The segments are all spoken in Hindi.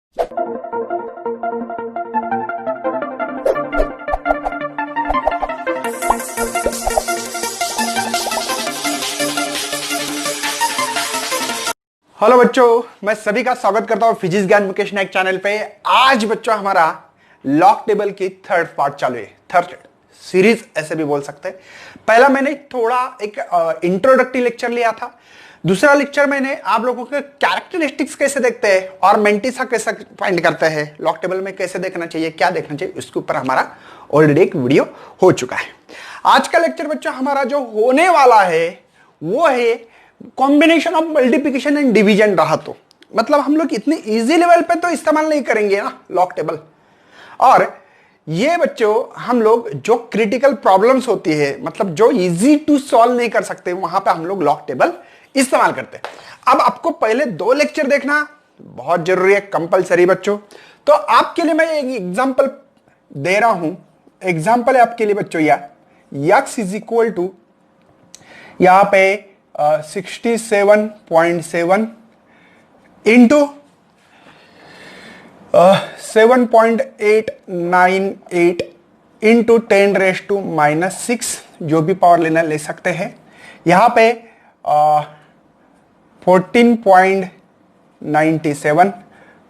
हेलो बच्चों, मैं सभी का स्वागत करता हूं फिजिक्स ज्ञान मुकेश नायक चैनल पे। आज बच्चों हमारा लॉग टेबल की थर्ड पार्ट चालू है, थर्ड सीरीज ऐसे भी बोल सकते हैं। पहला मैंने थोड़ा एक इंट्रोडक्टरी लेक्चर लिया था। दूसरा लेक्चर मैंने आप लोगों के कैरेक्टरिस्टिक्स कैसे देखते हैं और मेंटिसा कैसे फाइंड करते हैं, लॉग टेबल में कैसे देखना चाहिए, क्या देखना चाहिए, इसके ऊपर हमारा ऑलरेडी एक वीडियो हो चुका है। आज का लेक्चर बच्चों हमारा जो होने वाला है वो है combination of multiplication and division. रहा तो मतलब हम लोग इतने इजी लेवल पे तो इस्तेमाल नहीं करेंगे ना लॉग टेबल। और ये बच्चों हम लोग जो क्रिटिकल प्रॉब्लम्स होती है, मतलब जो इजी टू सॉल्व नहीं कर सकते, वहां पे हम लोग लॉग टेबल इस्तेमाल करते हैं। अब आपको पहले 2 लेक्चर देखना बहुत जरूरी है, कंपलसरी बच्चों। तो आपके लिए मैं एक एग्जांपल दे रहा हूं। एग्जांपल है आपके लिए बच्चों, x इज इक्वल टू यहां पे 67.7 इंटू 7.898 इंटू 10⁻⁻6, जो भी पावर लेना ले सकते हैं। यहां पे 14.97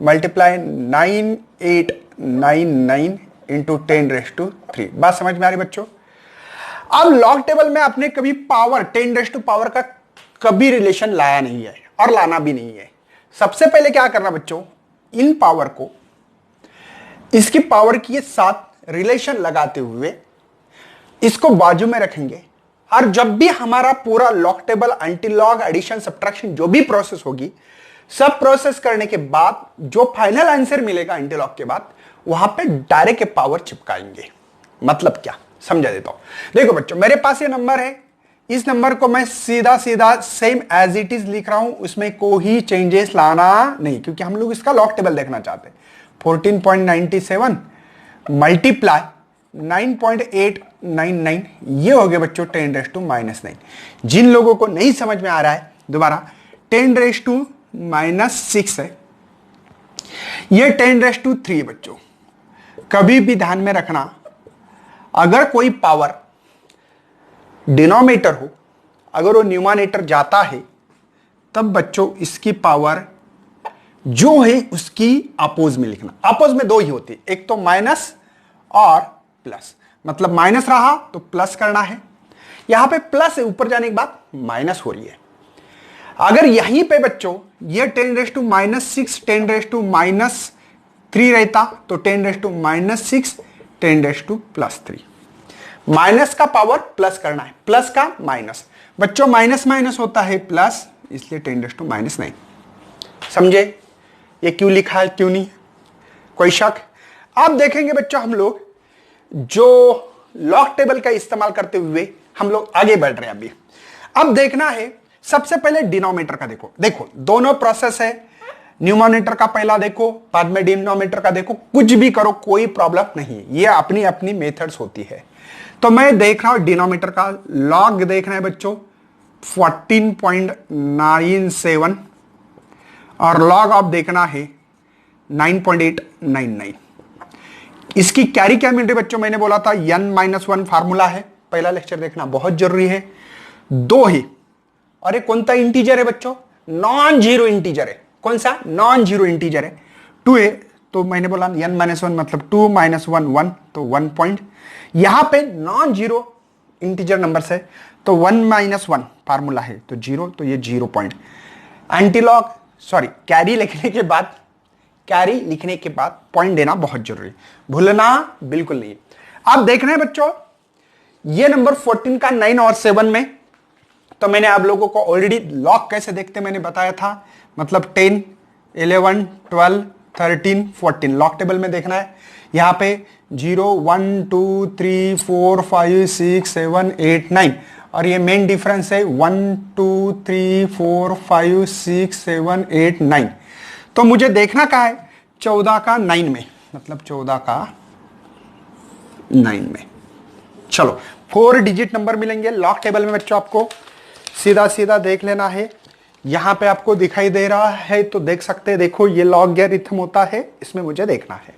मल्टीप्लाई 9899 इंटू 10⁻3। बात समझ में आ रही बच्चों? अब लॉग टेबल में आपने कभी पावर 10 पावर का कभी रिलेशन लाया नहीं है और लाना भी नहीं है। सबसे पहले क्या करना बच्चों, इन पावर को इसकी पावर के साथ रिलेशन लगाते हुए इसको बाजू में रखेंगे। और जब भी हमारा पूरा log table antilog addition subtraction जो भी प्रोसेस होगी, सब प्रोसेस करने के बाद जो फाइनल आंसर मिलेगा एंटी लॉग के बाद, वहां पे डायरेक्ट पावर चिपकाएंगे। मतलब क्या, समझा देता हूं। देखो बच्चों, मेरे पास ये नंबर है, इस नंबर को मैं सीधा सीधा सेम एज इट इज लिख रहा हूं, उसमें कोई चेंजेस लाना नहीं, क्योंकि हम लोग इसका लॉग टेबल देखना चाहते हैं। 14.97 मल्टीप्लाई 9.899, ये हो गया बच्चों 10⁻⁻9। जिन लोगों को नहीं समझ में आ रहा है, दोबारा 10⁻⁻6 है, ये 10⁻3 है बच्चों। कभी भी ध्यान में रखना, अगर कोई पावर डिनोमिनेटर हो, अगर वो न्यूमरेटर जाता है, तब बच्चों इसकी पावर जो है उसकी अपोज में लिखना। अपोज में 2 ही होती है, एक तो माइनस और प्लस। मतलब माइनस रहा तो प्लस करना है, यहां पे प्लस है, ऊपर जाने के बाद माइनस हो रही है। अगर यहीं पे बच्चों ये 10⁻⁻6 10⁻3 रहता तो 10⁻6 10⁻+3। माइनस का पावर प्लस करना है, प्लस का माइनस। बच्चों माइनस माइनस होता है प्लस, इसलिए 10⁻⁹। समझे ये क्यों लिखा है, क्यों नहीं? कोई शक? अब देखेंगे बच्चों हम लोग जो लॉग टेबल का इस्तेमाल करते हुए हम लोग आगे बढ़ रहे हैं अभी। अब देखना है सबसे पहले डिनोमिनेटर का। देखो दोनों प्रोसेस है, न्यूमरेटर का पहला देखो, बाद में डिनोमिनेटर का देखो, कुछ भी करो कोई प्रॉब्लम नहीं, ये अपनी अपनी मेथड्स होती है। तो मैं देख रहा हूं डिनोमिनेटर का लॉग देखना है बच्चों 14.97 और लॉग ऑफ देखना है 9.899। इसकी कैरी क्या मिल रही बच्चों? मैंने बोला था n-1 फार्मूला है, पहला लेक्चर देखना बहुत जरूरी है। 2 ही, और ये कौन सा इंटीजर है बच्चों? नॉन जीरो इंटीजर है। कौन सा? नॉन जीरो इंटीजर है। 2 है, तो मैंने बोला n-1 मतलब 2 - 1 1, तो 1 पॉइंट। यहां पे नॉन जीरो इंटीजर नंबर है, तो 1 - 1 फार्मूला है, तो 0, तो ये 0 पॉइंट। एंटीलॉग कैरी लिखने के बाद पॉइंट देना बहुत जरूरी, भूलना बिल्कुल नहीं। अब देखना है बच्चों ये नंबर 14 का 9 और 7 में, तो मैंने आप लोगों को ऑलरेडी लॉग कैसे देखते मैंने बताया था। मतलब 10 11 12 13 14 लॉग टेबल में देखना है। यहां पे 0 1 2 3 4 5 6 7 8 9, और ये मेन डिफरेंस है 1 2 3 4 5 6 7 8 9। तो मुझे देखना क्या है 14 का 9 में, मतलब 14 का 9 में। चलो 4 डिजिट नंबर मिलेंगे लॉग टेबल में बच्चों, आपको सीधा सीधा देख लेना है। यहां पे आपको दिखाई दे रहा है तो देख सकते हैं, देखो ये लॉगरिथम होता है, इसमें मुझे देखना है।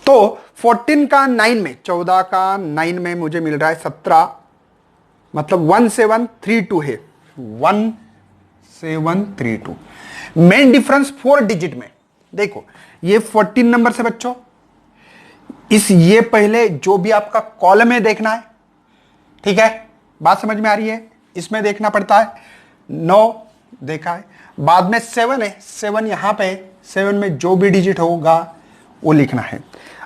तो 14 का 9 में, 14 का 9 में मुझे मिल रहा है 17, मतलब 1732 है, 1732। मेन डिफरेंस 4 डिजिट में। देखो ये 14 नंबर से बच्चों, ये पहले जो भी आपका कॉलम है देखना है, ठीक है, बात समझ में आ रही है, इसमें देखना पड़ता है। 9 देखा है, बाद में 7 है, 7 यहां पे, 7 में जो भी डिजिट होगा वो लिखना है।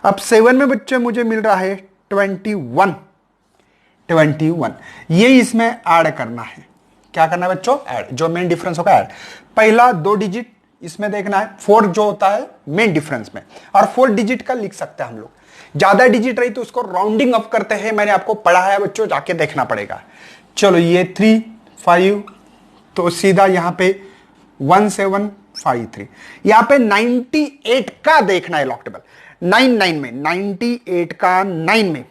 अब 7 में बच्चे मुझे मिल रहा है 21, 21 ये इसमें ऐड करना है। क्या करना है बच्चों? ऐड, जो मेन डिफरेंस होगा ऐड। पहला 2 डिजिट इसमें देखना है, 4 जो होता है मेन डिफरेंस में, और 4 डिजिट का लिख सकते हैं हम लोग। ज्यादा डिजिट रही तो उसको राउंडिंग अप करते हैं, मैंने आपको पढ़ा है बच्चों, जाके देखना पड़ेगा। चलो ये 3 5, तो सीधा यहां पे 1753, यहां पे 98 का देखना है लॉक टेबल। 99 में, 98 का 9 में,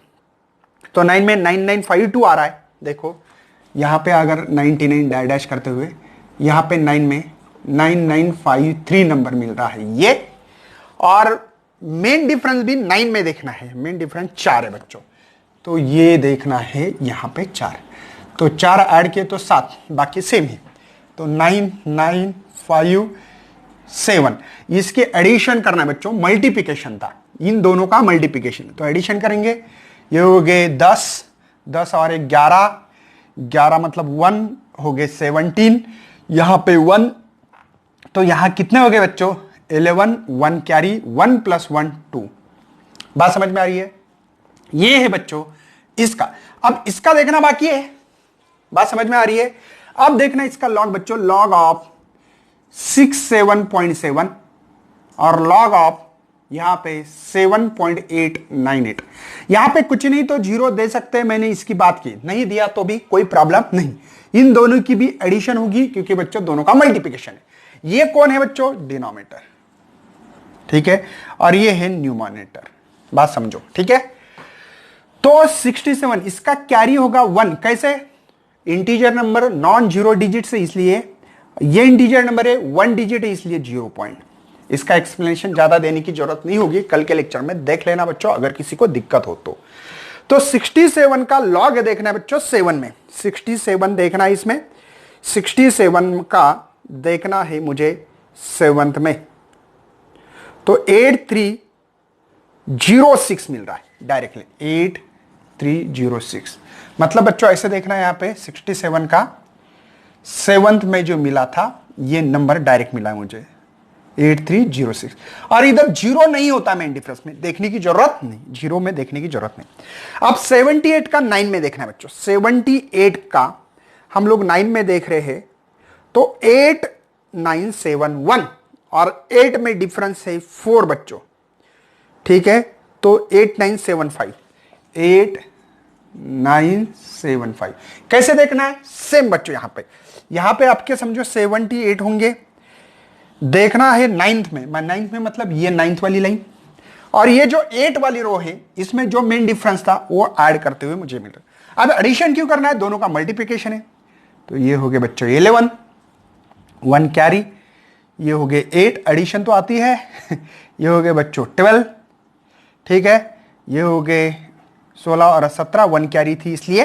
तो 9 में 9952 आ रहा है। देखो यहां पे अगर 99 डैश करते हुए, यहां पे 9 में 9953 नंबर मिल रहा है ये। और मेन डिफरेंस भी 9 में देखना है, मेन डिफरेंस 4 है बच्चों, तो ये देखना है यहां पे 4, तो 4 ऐड किए तो 7, बाकी सेम ही। तो 9957, इसके एडिशन करना है बच्चों, मल्टीप्लिकेशन था, इन दोनों का मल्टीप्लिकेशन, तो एडिशन करेंगे, ये हो गए 10, 10 और 11, 11 मतलब 1 हो गए 17, यहां पे 1, तो यहां कितने हो गए बच्चों? 11, 1 कैरी, 1 + 1 2। बात समझ में आ रही है? ये है बच्चों इसका। अब इसका देखना बाकी है, बात समझ में आ रही है? अब देखना इसका लॉग बच्चों, लॉग ऑफ 67.7 और लॉग ऑफ यहां पे 7.898। यहां पे कुछ नहीं तो 0 दे सकते हैं, मैंने इसकी बात की, नहीं दिया तो भी कोई प्रॉब्लम नहीं। इन दोनों की भी एडिशन होगी क्योंकि बच्चों दोनों का मल्टीप्लिकेशन है। ये कौन है बच्चों? डिनोमिनेटर, ठीक है, और ये है न्यूमरेटर। बात समझो, ठीक है। तो 67 इसका कैरी होगा 1, कैसे? Integer number non zero digit से, इसलिए ये इंटीजर नंबर है, 1 डिजिट है इसलिए 0 पॉइंट। इसका एक्सप्लेनेशन ज्यादा देने की जरूरत नहीं होगी, कल के लेक्चर में देख लेना बच्चों अगर किसी को दिक्कत हो तो 67 का लॉग देखना है बच्चों 7 में, 67 देखना है इसमें, 67 का देखना है मुझे 7th में, तो 8306 मिल रहा है डायरेक्टली, 8306। मतलब बच्चों ऐसे देखना है, यहां पे 67 का 7th में जो मिला था ये नंबर डायरेक्ट मिला है मुझे 8306, और इधर 0 नहीं होता मेन डिफरेंस में, देखने की जरूरत नहीं, 0 में देखने की जरूरत नहीं। अब 78 का 9 में देखना है बच्चों, 78 का हम लोग 9 में देख रहे हैं, तो 8971 और 8 में डिफरेंस है 4 बच्चों, ठीक है, तो 8975, 8975 कैसे देखना है? सेम बच्चों, यहां पे आपके समझो 78 होंगे, देखना है 9th में, 9th में मतलब ये 9th वाली लाइन, और ये जो 8 वाली रो है इसमें जो मेन डिफरेंस था वो ऐड करते हुए मुझे मिल रहा है। अब एडिशन क्यों करना है? दोनों का मल्टीप्लिकेशन है, तो ये हो गए बच्चों 11, 1 कैरी, ये हो गए 8, एडिशन तो आती है ये हो गए बच्चों 12, ठीक है, ये हो गए 16 और 17, 1 कैरी थी इसलिए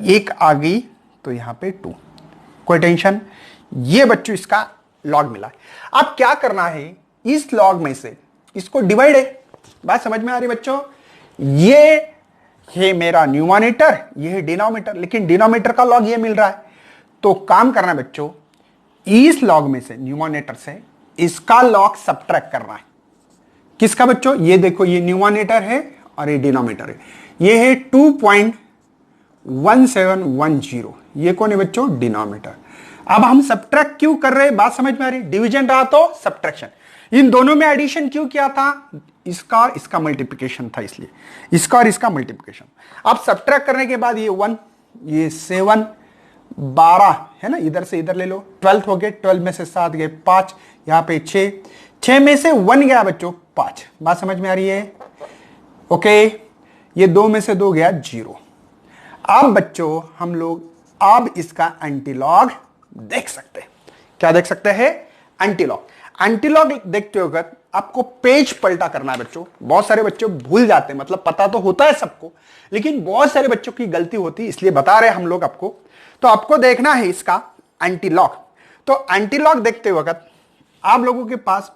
1 आ गई, तो यहां पे 2, कोई टेंशन। ये बच्चों इसका लॉग मिला है। अब क्या करना है, इस लॉग में से इसको डिवाइड है। बात समझ में आ रही बच्चों? ये है मेरा न्यूमरेटर, ये है डिनोमिनेटर, लेकिन डिनोमिनेटर का लॉग ये मिल रहा है, तो काम करना है बच्चों, इस लॉग में से, न्यूमरेटर से इसका लॉग सब्ट्रैक्ट करना है। किसका बच्चों? ये देखो, ये न्यूमरेटर है और ये डिनोमिनेटर है, ये है 2.1710, ये कौन है बच्चों? डिनोमिनेटर। अब हम सब्ट्रैक्ट क्यों कर रहे हैं? बात समझ में आ रही? डिवीजन रहा तो सब्ट्रैक्शन, इन दोनों में एडिशन क्यों किया था? इसका और इसका मल्टीप्लिकेशन था, इसलिए इसका और इसका मल्टीप्लिकेशन। अब सब्ट्रैक्ट करने के बाद ये 1, ये 7, 12 है ना, इधर से इधर ले लो, 12 हो गए, 12 में से 7 गए 5, यहां पे 6, 6 में से 1 गया बच्चों 5। बात समझ में आ रही है? ओके, ये 2 में से 2 गया 0। अब बच्चों हम लोग अब इसका एंटीलॉग देख सकते हैं। क्या देख सकते हैं? एंटीलॉग। एंटीलॉग देखते वक्त आपको पेज पलटा करना है बच्चों। बहुत सारे बच्चे भूल जाते हैं, मतलब पता तो होता है सबको, लेकिन बहुत सारे बच्चों की गलती होती है, इसलिए बता रहे हैं हम लोग आपको। तो आपको देखना है इसका एंटीलॉग। तो एंटीलॉग देखते वक्त आप लोगों के पास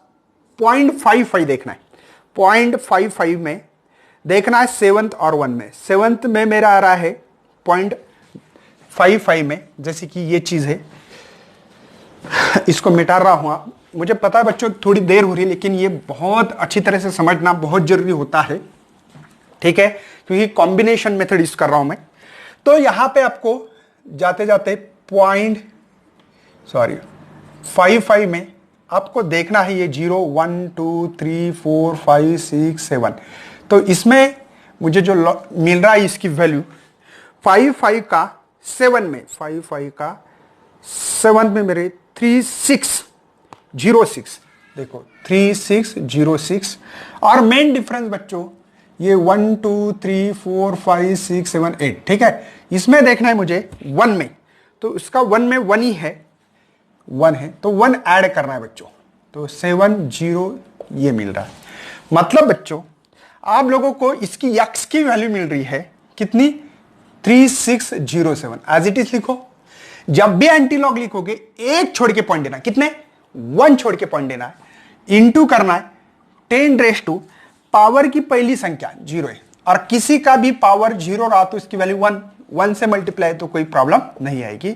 0.55 देखना है। 0.55 में देखना है 7th और 1 में। 7th में मेरा आ रहा है 0.55 में, जैसे कि ये चीज है, इसको मिटा रहा हूं। मुझे पता है बच्चों थोड़ी देर हो रही है, लेकिन ये बहुत अच्छी तरह से समझना बहुत जरूरी होता है, ठीक है, क्योंकि कॉम्बिनेशन मेथड यूज कर रहा हूं मैं। तो यहां पे आपको जाते जाते 55 में आपको देखना है ये 0 1 2 3 4 5 6 7। तो इसमें मुझे जो मिल रहा है इसकी वैल्यू 55 का 7 में, 55 का 7 में मेरे 3606, देखो 3606। और मेन डिफरेंस बच्चों ये 1 2 3 4 5 6 7 8, ठीक है। इसमें देखना है मुझे 1 में, तो इसका 1 में 1 ही है, 1 है, तो 1 ऐड करना है बच्चों। तो 70 ये मिल रहा है। मतलब बच्चों आप लोगों को इसकी x की वैल्यू मिल रही है कितनी? 3607। एज इट इज लिखो। जब भी एंटीलॉग लिखोगे एक छोड़ के पॉइंट देना, कितने? 1 छोड़ के पॉइंट देना है, इंटू करना है 10 पावर की पहली संख्या 0 है, और किसी का भी पावर 0 रहा तो इसकी वैल्यू 1 से मल्टीप्लाई, तो कोई प्रॉब्लम नहीं आएगी।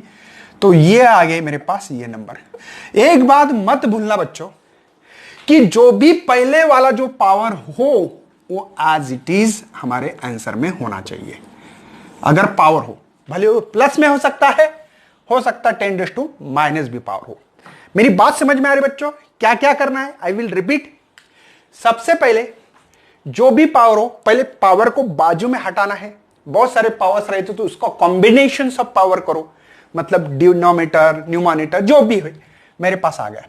तो ये आ गए मेरे पास ये नंबर। एक बात मत भूलना बच्चों कि जो भी पहले वाला जो पावर हो वो एज इट इज हमारे आंसर में होना चाहिए। अगर पावर हो, भले वो प्लस में हो सकता है 10 भी पावर हो। मेरी बात समझ में आ रही बच्चों? क्या क्या करना है आई विल रिपीट। सबसे पहले जो भी पावर हो, पहले पावर को बाजू में हटाना है। बहुत सारे पावर्स रहते तो उसको कॉम्बिनेशन ऑफ पावर करो, मतलब डिनोमिनेटर न्यूमरेटर जो भी हो। मेरे पास आ गया।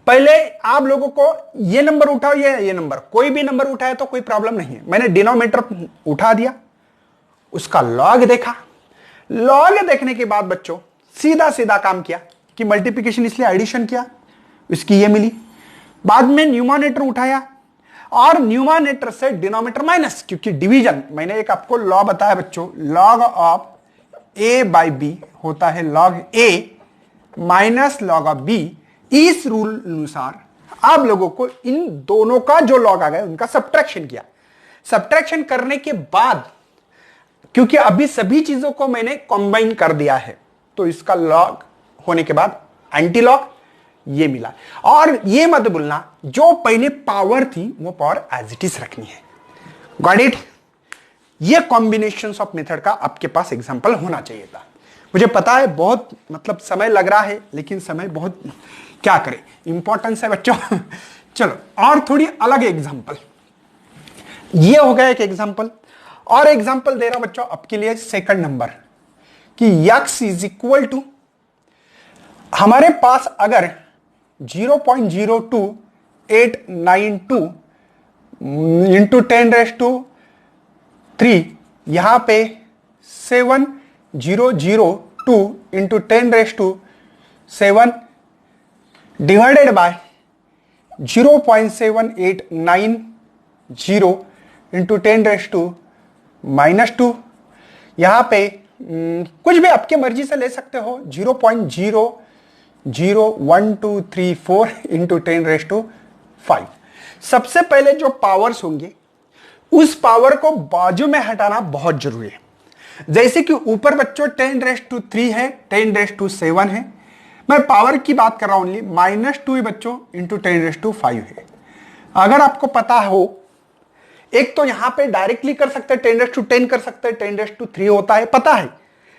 पहले आप लोगों को ये नंबर उठाओ, ये नंबर, कोई भी नंबर उठाए तो कोई प्रॉब्लम नहीं है। मैंने डिनोमिनेटर उठा दिया, उसका लॉग देखा। लॉग देखने के बाद बच्चों सीधा सीधा काम किया कि मल्टीप्लिकेशन इसलिए एडिशन किया, इसकी ये मिली। बाद में न्यूमरेटर उठाया और न्यूमरेटर से डिनोमिनेटर माइनस, क्योंकि डिवीजन, मैंने एक आपको लॉ बताया बच्चों, log of a by b होता है log a minus log of b। इस रूल अनुसार आप लोगों को इन दोनों का जो लॉग आ गया उनका सब्ट्रैक्शन किया। सब्ट्रैक्शन करने के बाद, क्योंकि अभी सभी चीजों को मैंने कंबाइन कर दिया है, तो इसका लॉग होने के बाद एंटी लॉग ये मिला। और ये मत भूलना जो पहले पावर थी वो पावर एज इट इज रखनी है। Got it? ये कॉम्बिनेशन ऑफ मेथड का आपके पास एग्जांपल होना चाहिए था। मुझे पता है बहुत मतलब समय लग रहा है, लेकिन समय बहुत क्या करें, इंपॉर्टेंस है बच्चों। चलो और थोड़ी अलग एग्जांपल। ये हो गया एक एग्जांपल, और एग्जांपल दे रहा बच्चों आपके लिए सेकंड नंबर कि x इज इक्वल टू, हमारे पास अगर 0.02892 इंटू 10⁻³ यहां पे 7002 इंटू 10⁻7 डिवाइडेड बाय 0.7890 इंटू 10⁻²। यहां पे कुछ भी आपके मर्जी से ले सकते हो, 0.00123 इंटू 10⁻5। सबसे पहले जो पावर्स होंगे उस पावर को बाजू में हटाना बहुत जरूरी है। जैसे कि ऊपर बच्चों 10⁻³ है, 10⁻7 है, मैं पावर की बात कर रहा हूं ओनली, -2 बच्चों इंटू 10⁻5 है। अगर आपको पता हो, एक तो यहां पे डायरेक्टली कर सकते हैं 10⁻10 कर सकते हैं, 10⁻3 होता है, पता है,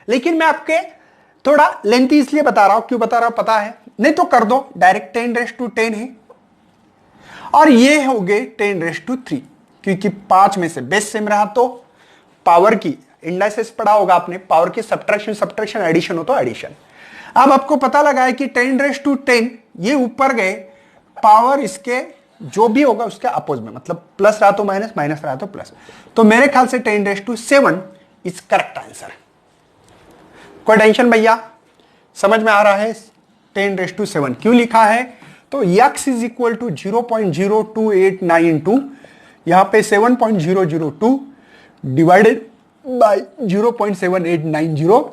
लेकिन मैं आपके थोड़ा लेंथी इसलिए बता रहा हूं, क्यों बता रहा हूं पता है, नहीं तो कर दो डायरेक्ट 10⁻10 है, और ये हो गए 10⁻3, क्योंकि 5 में से बेस सेम रहा तो पावर की इंडाइसेस पढ़ा होगा आपने, पावर की सब्ट्रैक्शन एडिशन हो तो एडिशन। अब आपको पता लगा है कि 10⁻10 ये ऊपर गए, पावर इसके जो भी होगा उसके अपोज में, मतलब प्लस रहा तो माइनस, माइनस रहा तो प्लस। तो मेरे ख्याल से 10⁻7 इज करेक्ट आंसर। कोई टेंशन भैया? समझ में आ रहा है? 10⁻⁷ क्यों लिखा है? तो x इज इक्वल टू 0.02892, यहां पे 7.002 डिवाइडेड बाय 0.7890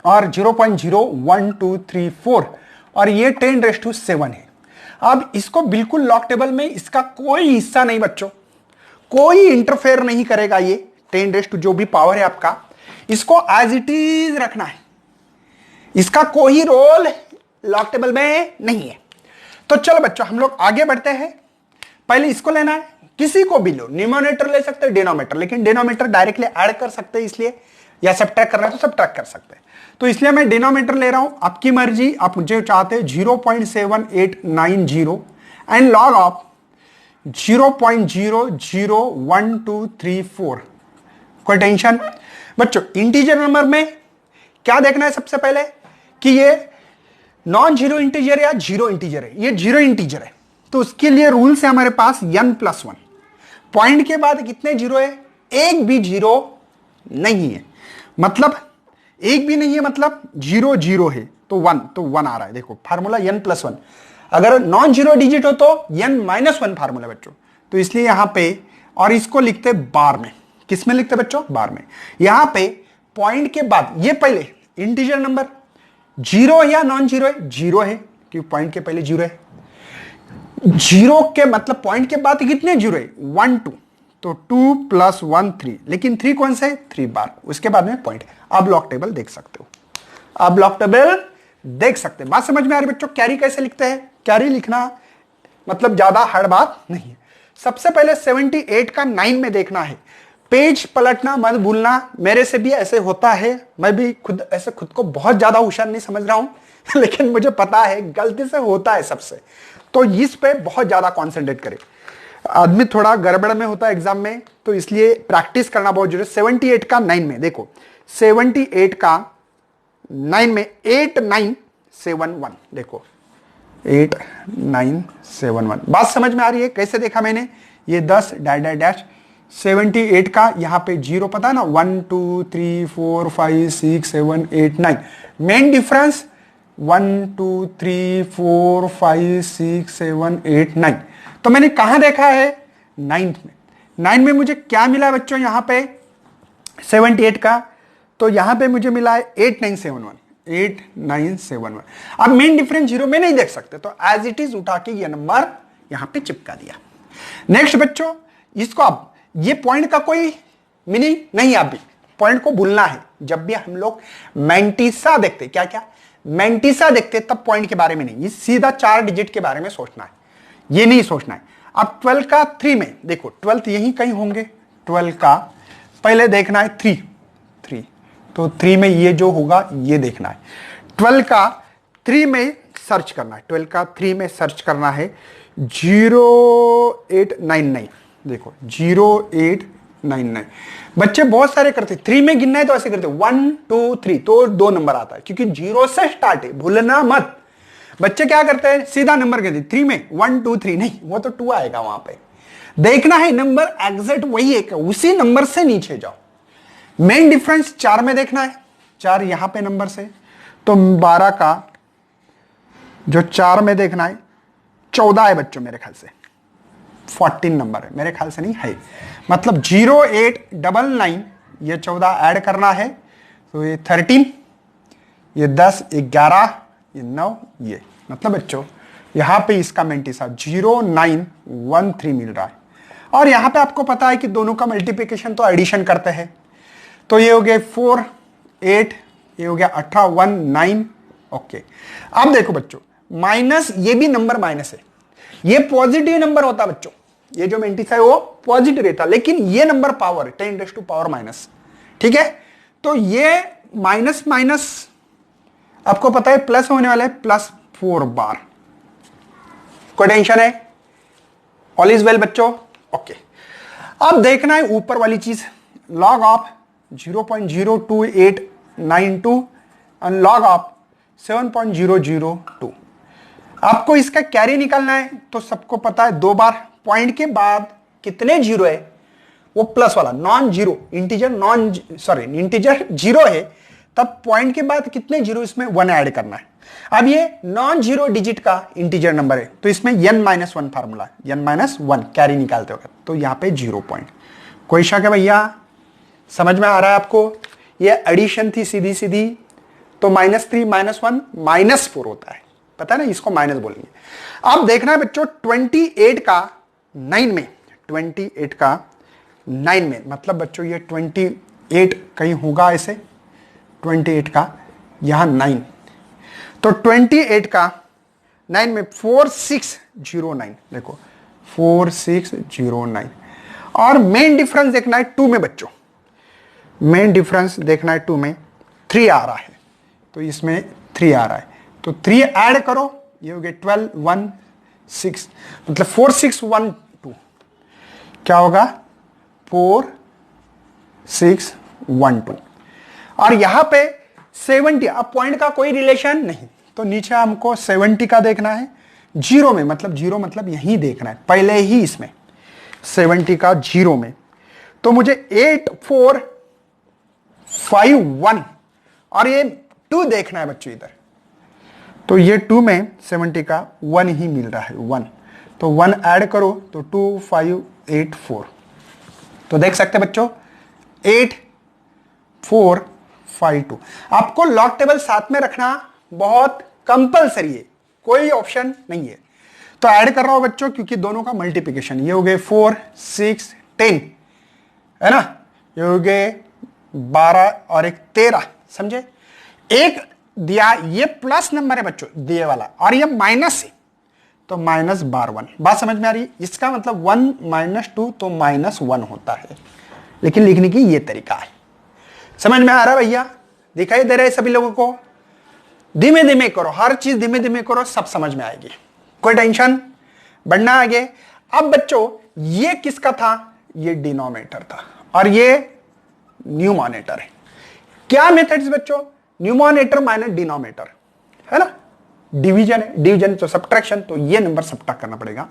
और 0.01234 और ये 10⁻⁷ है। अब इसको बिल्कुल लॉग टेबल में इसका कोई हिस्सा नहीं बच्चों, कोई इंटरफेयर नहीं करेगा। ये 10 जो भी पावर है आपका, इसको एज इट इज रखना है, इसका कोई रोल लॉग टेबल में नहीं है। तो चलो बच्चों हम लोग आगे बढ़ते हैं। पहले इसको लेना है, किसी को भी लो, न्यूमरेटर ले सकते हैं, डिनोमिनेटर, लेकिन डिनोमिनेटर डायरेक्टली ऐड कर सकते हैं इसलिए, या सब्ट्रैक्ट करना है तो सब्ट्रैक्ट कर सकते हैं, तो इसलिए मैं डिनोमिनेटर ले रहा हूं। आपकी मर्जी, आप मुझे चाहते हैं 0.7890 एंड लॉग ऑफ 0.001234। कोई टेंशन बच्चों? इंटीजर नंबर में क्या देखना है सबसे पहले कि ये नॉन जीरो इंटीजर या जीरो इंटीजर है। ये जीरो इंटीजर है तो उसके लिए रूल्स है हमारे पास n+1। पॉइंट के बाद कितने जीरो है? एक भी जीरो नहीं है, मतलब एक भी नहीं है, मतलब 0 0 है तो 1 आ रहा है। देखो फार्मूला n+1, अगर नॉन जीरो डिजिट हो तो n-1 फार्मूला बच्चों, तो इसलिए यहां पे, और इसको लिखते बार में। किस में लिखते बच्चों? बार में। यहां पे पॉइंट के बाद ये पहले इंटीजर नंबर जीरो या नॉन जीरो है? जीरो है, क्योंकि पॉइंट के पहले जीरो है। जीरो के मतलब पॉइंट के बाद कितने जीरो है? 1 2, तो 2 + 1 3, लेकिन 3 कौन सा है? 3 बार, उसके बाद में पॉइंट। आप लॉग टेबल देख सकते हो, आप लॉग टेबल देख सकते हैं। बात समझ में आ रही बच्चों? कैरी कैसे लिखते हैं? कैरी लिखना मतलब ज्यादा हार्ड बात नहीं है। सबसे पहले 78 का 9 में देखना है, पेज पलटना मत भूलना। मेरे से भी ऐसे होता है, मैं भी खुद ऐसे खुद को बहुत ज्यादा होशियार नहीं समझ रहा हूं लेकिन मुझे पता है गलती से होता है सबसे, तो इस पे बहुत ज्यादा कॉन्सेंट्रेट करें। आदमी थोड़ा गड़बड़ में होता है एग्जाम में, तो इसलिए प्रैक्टिस करना बहुत जरूरी है। 78 का 9 में देखो, 78 का 9 में 8971, देखो 8971। बात समझ में आ रही है? कैसे देखा मैंने? ये 10 डैश 78 का यहां पे जीरो पता है ना, 1 2 3 4 5 6 7 8 9। Main difference 1 2 3 4 5 6 7 8 9। तो मैंने कहां देखा है? 9 में। 9 में मुझे क्या मिला बच्चों? यहां पे 78 का, तो यहां पे मुझे मिला है 8971। अब मेन डिफरेंस जीरो में नहीं देख सकते, तो एज इट इज उठा के ये नंबर यहां पे चिपका दिया। नेक्स्ट बच्चों, इसको अब ये पॉइंट का कोई मीनिंग नहीं, आप भी पॉइंट को भूलना है। जब भी हम लोग मैंटिसा देखते, क्या क्या मैंटिसा देखते, तब पॉइंट के बारे में नहीं, ये सीधा 4 डिजिट के बारे में सोचना है, ये नहीं सोचना है। अब 12 का 3 में देखो, 12 यहीं कहीं होंगे। 12 का पहले देखना है 3, तो 3 में ये जो होगा ये देखना है। 12 का 3 में सर्च करना है, 12 का 3 में सर्च करना है 0899। देखो 0899। बच्चे बहुत सारे करते, 3 में गिनना है तो ऐसे करते 1 2 3, तो 2 नंबर आता है, क्योंकि 0 से स्टार्ट है, भूलना मत। बच्चे क्या करते हैं? सीधा नंबर कहते 3 में 1 2 3, नहीं वो तो 2 आएगा वहां पे। देखना है नंबर एग्जैक्ट वही है, उसी नंबर से नीचे जाओ। मेन डिफरेंस 4 में देखना है, 4 यहां पे नंबर से, तो 12 का जो 4 में देखना है 14 है बच्चों, मेरे ख्याल से 14 नंबर है, मेरे ख्याल से नहीं है, मतलब 0899, ये 14 ऐड करना है, तो ये 13, ये 10, 11, ये 9, ये मतलब बच्चों यहां पे इसका मैंटिसा 0913 मिल रहा है। और यहां पे आपको पता है कि दोनों का मल्टीप्लिकेशन तो एडिशन करते हैं, तो ये हो गया 4 8, ये हो गया 18 1 9। ओके, अब देखो बच्चों, माइनस, ये भी नंबर माइनस है, ये पॉजिटिव नंबर होता बच्चों, ये जो मैंटिसा है वो पॉजिटिव रहता, लेकिन ये नंबर पावर 10⁻⁻, ठीक है। तो ये माइनस माइनस आपको पता है प्लस होने वाला है, +4 बार। कोई टेंशन है? ऑल इज वेल बच्चों? ओके, अब देखना है ऊपर वाली चीज, log of 0.02892 and log of 7.002। आपको इसका कैरी निकालना है, तो सबको पता है 2 बार पॉइंट के बाद कितने जीरो है, वो प्लस वाला, non zero integer, integer zero है, तब पॉइंट के बाद कितने जीरो इसमें 1 ऐड करना है। अब ये नॉन जीरो डिजिट का इंटीजर नंबर है तो इसमें n-1 फार्मूला, n-1 कैरी निकालते हो तो यहां पे 0 पॉइंट। कोई शक है भैया? समझ में आ रहा है आपको? ये एडिशन थी सीधी सीधी, तो -3 -1 -4 होता है, पता है ना, इसको माइनस बोलेंगे। अब देखना है बच्चों 28 का 9 में, 28 का 9 में, मतलब बच्चों ये 28 कहीं होगा ऐसे, 28 का यहां 9, तो 28 का 9 में 4609, देखो 4609। और मेन डिफरेंस देखना है 2 में बच्चों, मेन डिफरेंस देखना है 2 में 3 आ रहा है, तो इसमें 3 आ रहा है, तो 3 ऐड करो, ये हो गया 1216, मतलब 4612 क्या होगा, 4612। और यहां पे 70, अब पॉइंट का कोई रिलेशन नहीं, तो नीचे हमको 70 का देखना है, जीरो में, मतलब जीरो मतलब यही देखना है पहले ही इसमें 70 का जीरो में, तो मुझे 8451 और ये 2 देखना है बच्चों इधर, तो ये 2 में 70 का 1 ही मिल रहा है, 1, तो 1 ऐड करो तो 2584, तो देख सकते हैं बच्चों 8452। आपको लॉग टेबल साथ में रखना बहुत कंपलसरी है, कोई ऑप्शन नहीं है। तो ऐड कर रहा हूं बच्चों क्योंकि दोनों का मल्टीप्लिकेशन, ये हो गए 4 6 10 है ना, ये हो गए 12 और एक 13, समझे। एक दिया, ये प्लस नंबर है बच्चों दिए वाला, और ये माइनस है तो -12। बात समझ में आ रही है? इसका मतलब 1 -2 तो -1 होता है, लेकिन लिखने की ये तरीका है। समझ में आ रहा है भैया? दिखाई दे रहा है सभी लोगों को? धीमे धीमे करो, हर चीज धीमे धीमे करो, सब समझ में आएगी, कोई टेंशन। बढ़ना आगे। अब बच्चों ये किसका था, ये डिनोमिनेटर था और ये न्यूमरेटर है। क्या मेथड्स बच्चों, न्यूमरेटर माइनस डिनोमिनेटर है ना, डिवीजन है, डिवीजन तो सब्ट्रैक्शन, तो ये नंबर सब्ट्रैक्ट करना पड़ेगा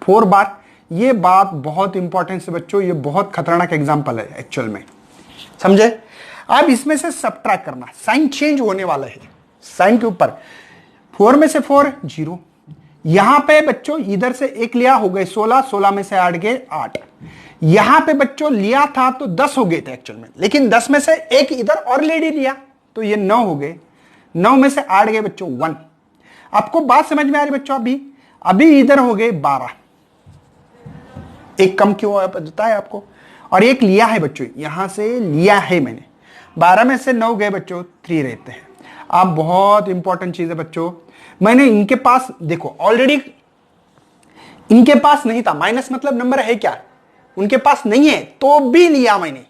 4 बार। ये बात बहुत इंपॉर्टेंट है बच्चों, ये बहुत खतरनाक एग्जांपल है एक्चुअल में, समझे। अब इसमें से सब्ट्रैक्ट करना, साइन चेंज होने वाला है, साइन के ऊपर 4 में से 4 0, यहां पे बच्चों इधर से 1 लिया, हो गए 16, 16 में से 8 गए 8, यहां पे बच्चों लिया था तो 10 हो गए थे एक्चुअल में, लेकिन 10 में से 1 इधर और लेडी लिया तो ये 9 हो गए, 9 में से 8 गए बच्चों 1। आपको बात समझ में आ रही बच्चों? अभी इधर हो गए 12, एक कम क्यों पता है आपको, और एक लिया है बच्चों, यहां से लिया है मैंने, 12 में से 9 गए बच्चों 3 रहते हैं। अब बहुत इंपॉर्टेंट चीज है बच्चों, मैंने इनके पास देखो ऑलरेडी इनके पास नहीं था, माइनस मतलब नंबर है क्या, उनके पास नहीं है तो भी लिया मैंने,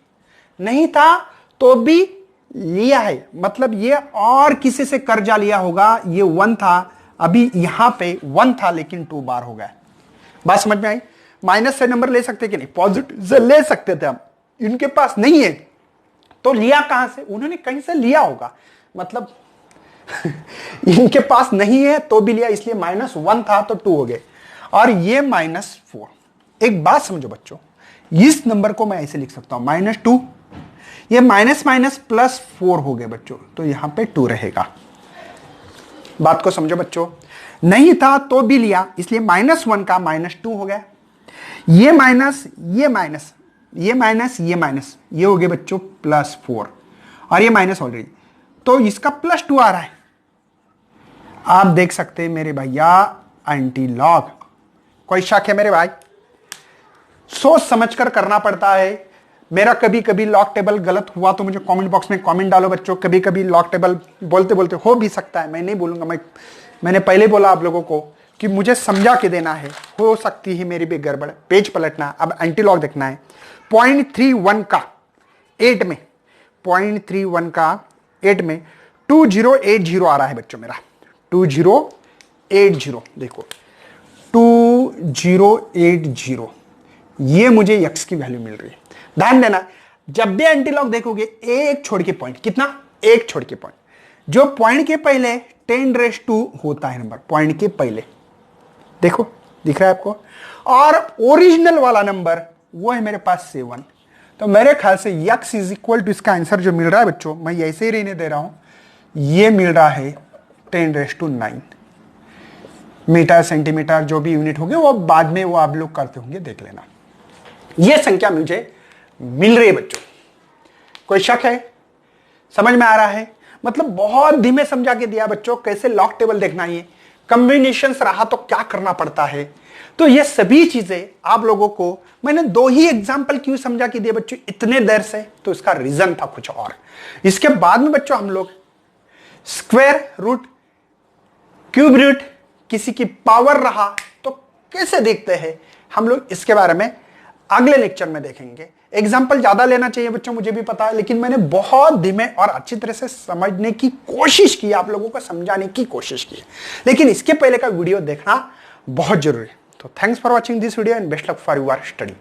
नहीं था तो भी लिया है, मतलब ये और किसी से कर्जा लिया होगा, ये 1 था, अभी यहां पे 1 था लेकिन 2 बार हो गया। बात समझ में आई? माइनस से नंबर ले सकते कि नहीं, पॉजिटिव से ले सकते थे हम, इनके पास नहीं है तो लिया कहां से, उन्होंने कहीं से लिया होगा, मतलब इनके पास नहीं है तो भी लिया, इसलिए -1 था तो 2 हो गए, और ये -4। एक बात समझो बच्चों, इस नंबर को मैं ऐसे लिख सकता हूं -2, ये माइनस माइनस +4 हो गए बच्चों, तो यहां पे 2 रहेगा। बात को समझो बच्चों, नहीं था तो भी लिया, इसलिए -1 का -2 हो गया, ये माइनस ये माइनस ये माइनस ये माइनस, ये हो गए बच्चों +4, और ये माइनस ऑलरेडी, तो इसका +2 आ रहा है। आप देख सकते हैं मेरे भैया एंटी लॉग, कोई शक है मेरे भाई? सोच समझकर करना पड़ता है। मेरा कभी कभी लॉग टेबल गलत हुआ तो मुझे कमेंट बॉक्स में कमेंट डालो बच्चों, कभी कभी लॉग टेबल बोलते बोलते हो भी सकता है, मैं नहीं बोलूंगा, मैंने पहले बोला आप लोगों को कि मुझे समझा के देना है, हो सकती है मेरी भी गड़बड़, पेज पलटना। अब एंटी लॉग देखना है, 0.31 का 8 में, 0.31 का 8 में 2080 आ रहा है बच्चों मेरा, 2080, देखो 2080, ये मुझे x की वैल्यू मिल रही है। ध्यान देना, जब भी एंटी लॉग देखोगे एक छोड़ के पॉइंट, कितना, एक छोड़ के पॉइंट, जो पॉइंट के पहले 10⁻² होता है नंबर, पॉइंट के पहले, देखो दिख रहा है आपको, और ओरिजिनल वाला नंबर वो है मेरे पास 7, तो मेरे ख्याल से यक्स इज इक्वल टू, इसका आंसर जो मिल रहा है बच्चों, मैं ऐसे ही रहने दे रहा हूं, ये मिल रहा है 10⁹ मीटर सेंटीमीटर, जो भी यूनिट होंगे वो बाद में वो आप लोग करते होंगे, देख लेना। ये संख्या मुझे मिल रही है बच्चों, कोई शक है? समझ में आ रहा है? मतलब बहुत धीमे समझा के दिया बच्चों, कैसे लॉग टेबल देखना है, कॉम्बिनेशंस रहा तो क्या करना पड़ता है। तो ये सभी चीजें आप लोगों को मैंने 2 ही एग्जांपल क्यों समझा के दिए बच्चों इतने देर से, तो इसका रीजन था कुछ और। इसके बाद में बच्चों हम लोग स्क्वायर रूट, क्यूब रूट, किसी की पावर रहा तो कैसे देखते हैं हम लोग, इसके बारे में अगले लेक्चर में देखेंगे। एग्जाम्पल ज्यादा लेना चाहिए बच्चों, मुझे भी पता है, लेकिन मैंने बहुत धीमे और अच्छी तरह से समझने की कोशिश की, आप लोगों को समझाने की कोशिश की, लेकिन इसके पहले का वीडियो देखना बहुत जरूरी है। तो thanks for watching this video and best luck for your study.